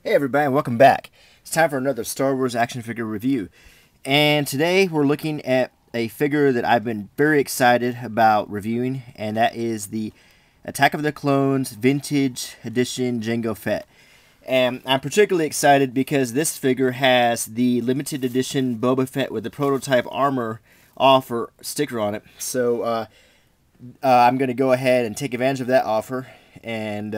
Hey everybody, welcome back. It's time for another Star Wars action figure review. And today we're looking at a figure that I've been very excited about reviewing, and that is the Attack of the Clones Vintage Edition Jango Fett. And I'm particularly excited because this figure has the limited edition Boba Fett with the prototype armor offer sticker on it. So I'm going to go ahead and take advantage of that offer. And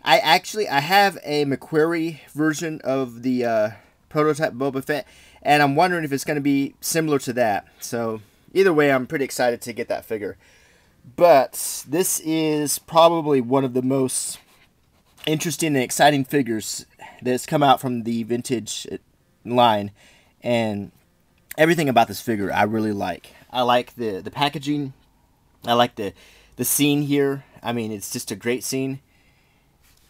I have a McQuarrie version of the prototype Boba Fett, and I'm wondering if it's going to be similar to that. So either way, I'm pretty excited to get that figure. But this is probably one of the most interesting and exciting figures that's come out from the vintage line, and everything about this figure I really like. I like the packaging. I like the scene here. I mean, it's just a great scene.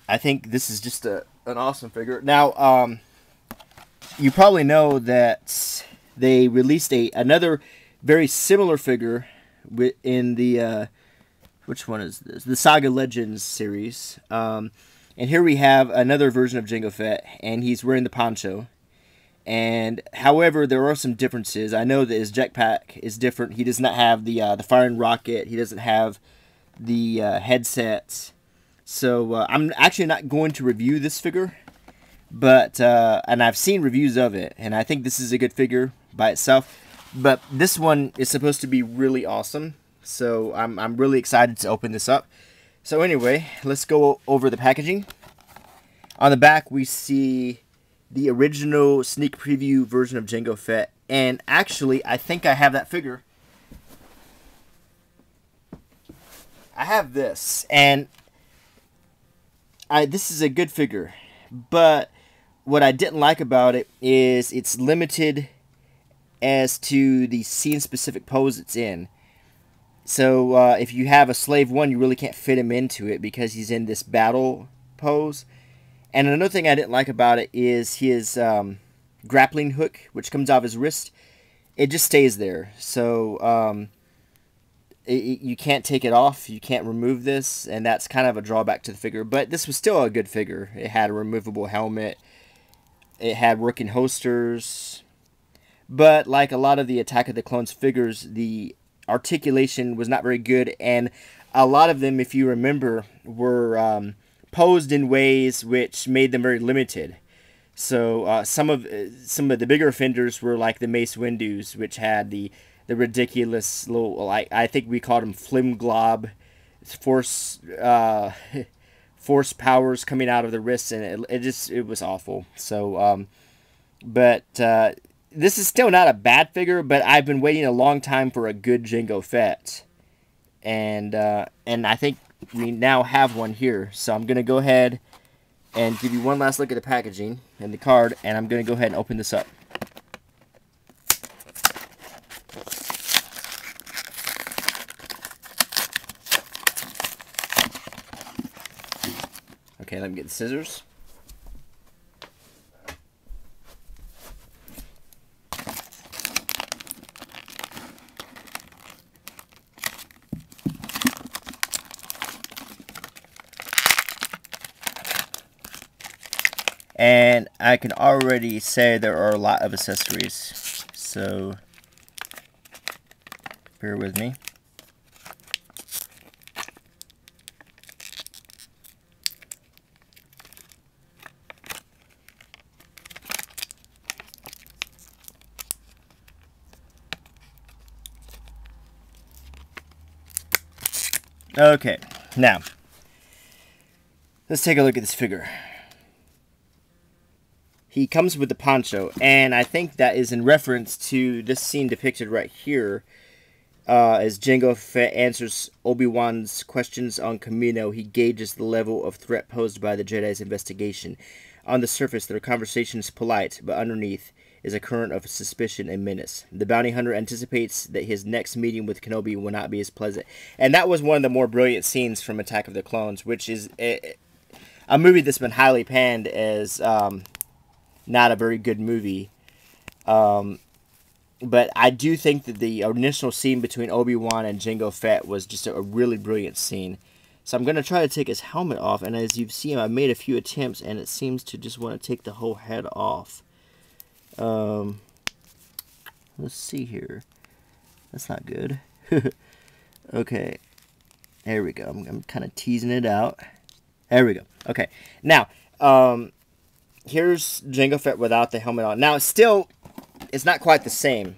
I think this is just an awesome figure. Now, you probably know that they released another very similar figure in the which one is this? The Saga Legends series. And here we have another version of Jango Fett, and he's wearing the poncho. And however, there are some differences. I know that his jetpack is different. He does not have the firing rocket. He doesn't have the headsets. So I'm actually not going to review this figure, but and I've seen reviews of it, and I think this is a good figure by itself. But this one is supposed to be really awesome, so I'm really excited to open this up. So anyway, let's go over the packaging. On the back, we see the original sneak preview version of Jango Fett, and actually, I think I have that figure. I have this, and this is a good figure, but what I didn't like about it is it's limited as to the scene-specific pose it's in. So if you have a Slave 1, you really can't fit him into it because he's in this battle pose. And another thing I didn't like about it is his grappling hook, which comes off his wrist. It just stays there. So you can't take it off, you can't remove this, and that's kind of a drawback to the figure. But this was still a good figure. It had a removable helmet, it had working holsters, but like a lot of the Attack of the Clones figures, the articulation was not very good, and a lot of them, if you remember, were posed in ways which made them very limited. So some of the bigger offenders were like the Mace Windu's, which had the ridiculous little, like, I think we called them flim glob force powers coming out of the wrists, and it was awful. So but this is still not a bad figure, but I've been waiting a long time for a good Jango Fett, and I think we now have one here. So I'm gonna go ahead and give you one last look at the packaging and the card, and I'm gonna go ahead and open this up. Okay, let me get the scissors. And I can already say there are a lot of accessories, so bear with me. Okay, now, let's take a look at this figure. He comes with the poncho, and I think that is in reference to this scene depicted right here. As Jango Fett answers Obi-Wan's questions on Kamino, he gauges the level of threat posed by the Jedi's investigation. On the surface, their conversation is polite, but underneath is a current of suspicion and menace. The bounty hunter anticipates that his next meeting with Kenobi will not be as pleasant. And that was one of the more brilliant scenes from Attack of the Clones, which is a movie that's been highly panned as not a very good movie. But I do think that the initial scene between Obi-Wan and Jango Fett was just a really brilliant scene. So I'm going to try to take his helmet off, and as you've seen, I made a few attempts, and it seems to just want to take the whole head off. Let's see here. That's not good. Okay. There we go. I'm kind of teasing it out. There we go. Okay. Now, here's Jango Fett without the helmet on. Now, it's not quite the same.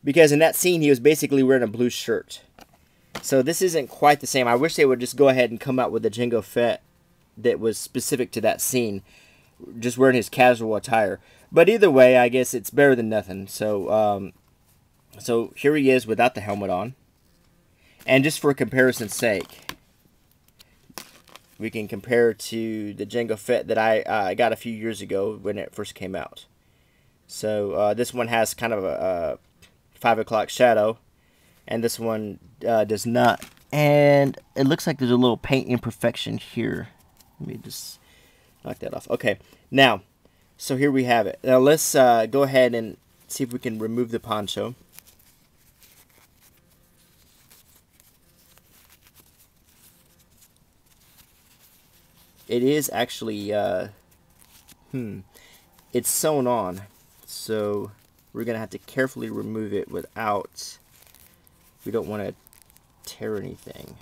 Because in that scene, he was basically wearing a blue shirt. So this isn't quite the same. I wish they would just go ahead and come out with a Jango Fett that was specific to that scene. Just wearing his casual attire. But either way, I guess it's better than nothing. So, so here he is without the helmet on. And just for comparison's sake, we can compare to the Jango Fett that I got a few years ago when it first came out. So this one has kind of a 5 o'clock shadow, and this one does not. And it looks like there's a little paint imperfection here. Let me just knock that off. Okay, now, so here we have it. Now let's go ahead and see if we can remove the poncho. It is actually, it's sewn on, so we're going to have to carefully remove it without, we don't want to tear anything.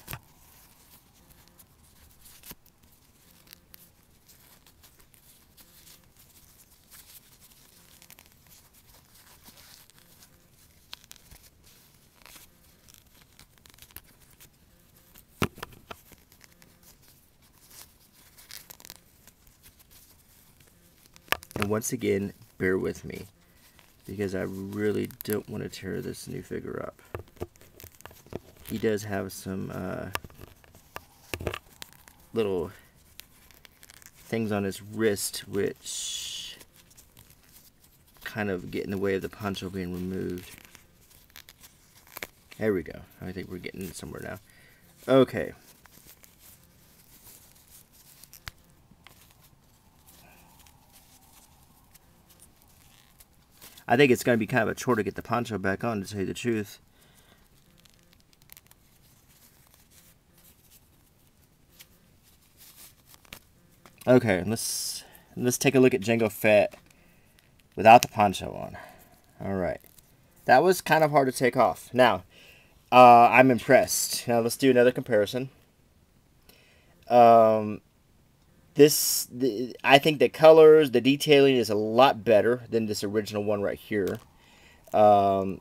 And once again, bear with me, because I really don't want to tear this new figure up. He does have some little things on his wrist which kind of get in the way of the poncho being removed. There we go. I think we're getting somewhere now. Okay. I think it's going to be kind of a chore to get the poncho back on, to tell you the truth. Okay, let's take a look at Jango Fett without the poncho on. Alright. That was kind of hard to take off. Now, I'm impressed. Now, let's do another comparison. I think the colors, the detailing is a lot better than this original one right here. I'm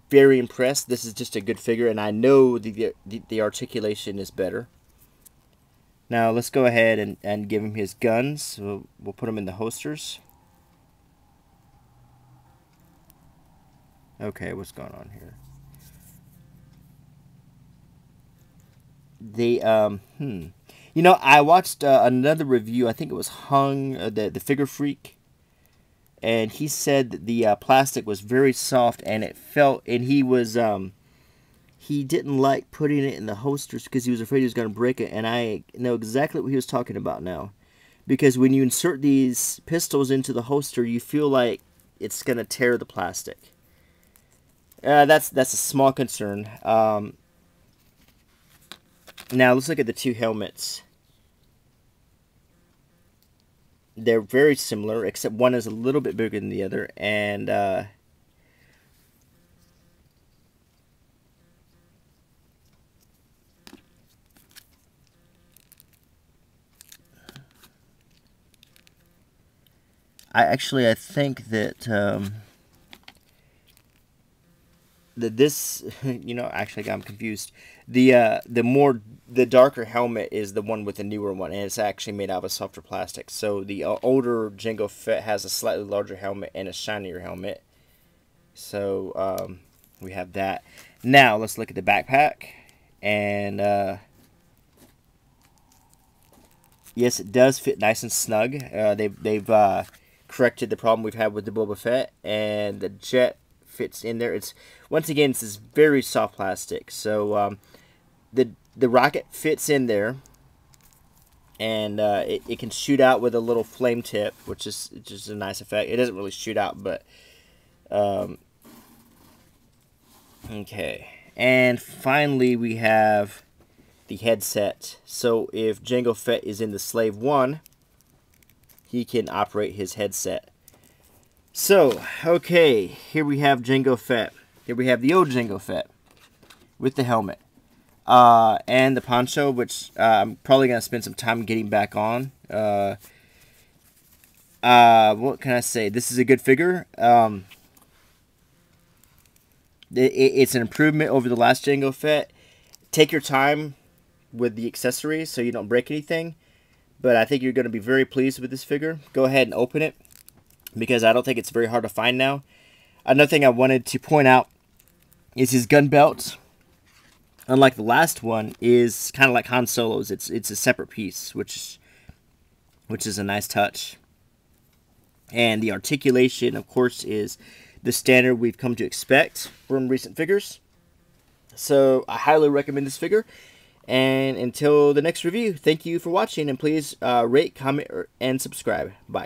very impressed. This is just a good figure, and I know the articulation is better. Now let's go ahead and give him his guns. We'll put them in the holsters. Okay, what's going on here? You know, I watched another review. I think it was Hung, the Figure Freak, and he said that the plastic was very soft, and it felt, and he didn't like putting it in the holsters because he was afraid he was going to break it. And I know exactly what he was talking about now, because when you insert these pistols into the holster, you feel like it's going to tear the plastic. That's a small concern. Now let's look at the two helmets. They're very similar, except one is a little bit bigger than the other, and I think that this, you know, actually I'm confused. The darker helmet is the one with the newer one, and it's actually made out of a softer plastic. So the older Jango Fett has a slightly larger helmet and a shinier helmet. So we have that. Now let's look at the backpack, and yes, it does fit nice and snug. They've corrected the problem we've had with the Boba Fett, and the jet fits in there. It's, once again, it's this very soft plastic. So the rocket fits in there, and it can shoot out with a little flame tip, which is just a nice effect. It doesn't really shoot out, but okay. And finally, we have the headset. So if Jango Fett is in the Slave 1, he can operate his headset. So, okay, here we have Jango Fett. Here we have the old Jango Fett with the helmet. And the poncho, which I'm probably going to spend some time getting back on. What can I say? This is a good figure. It's an improvement over the last Jango Fett. Take your time with the accessories so you don't break anything. But I think you're going to be very pleased with this figure. Go ahead and open it, because I don't think it's very hard to find now. Another thing I wanted to point out is his gun belt. Unlike the last one, is kind of like Han Solo's. It's a separate piece, which is a nice touch. And the articulation, of course, is the standard we've come to expect from recent figures. So I highly recommend this figure. And until the next review, thank you for watching, and please rate, comment, and subscribe. Bye.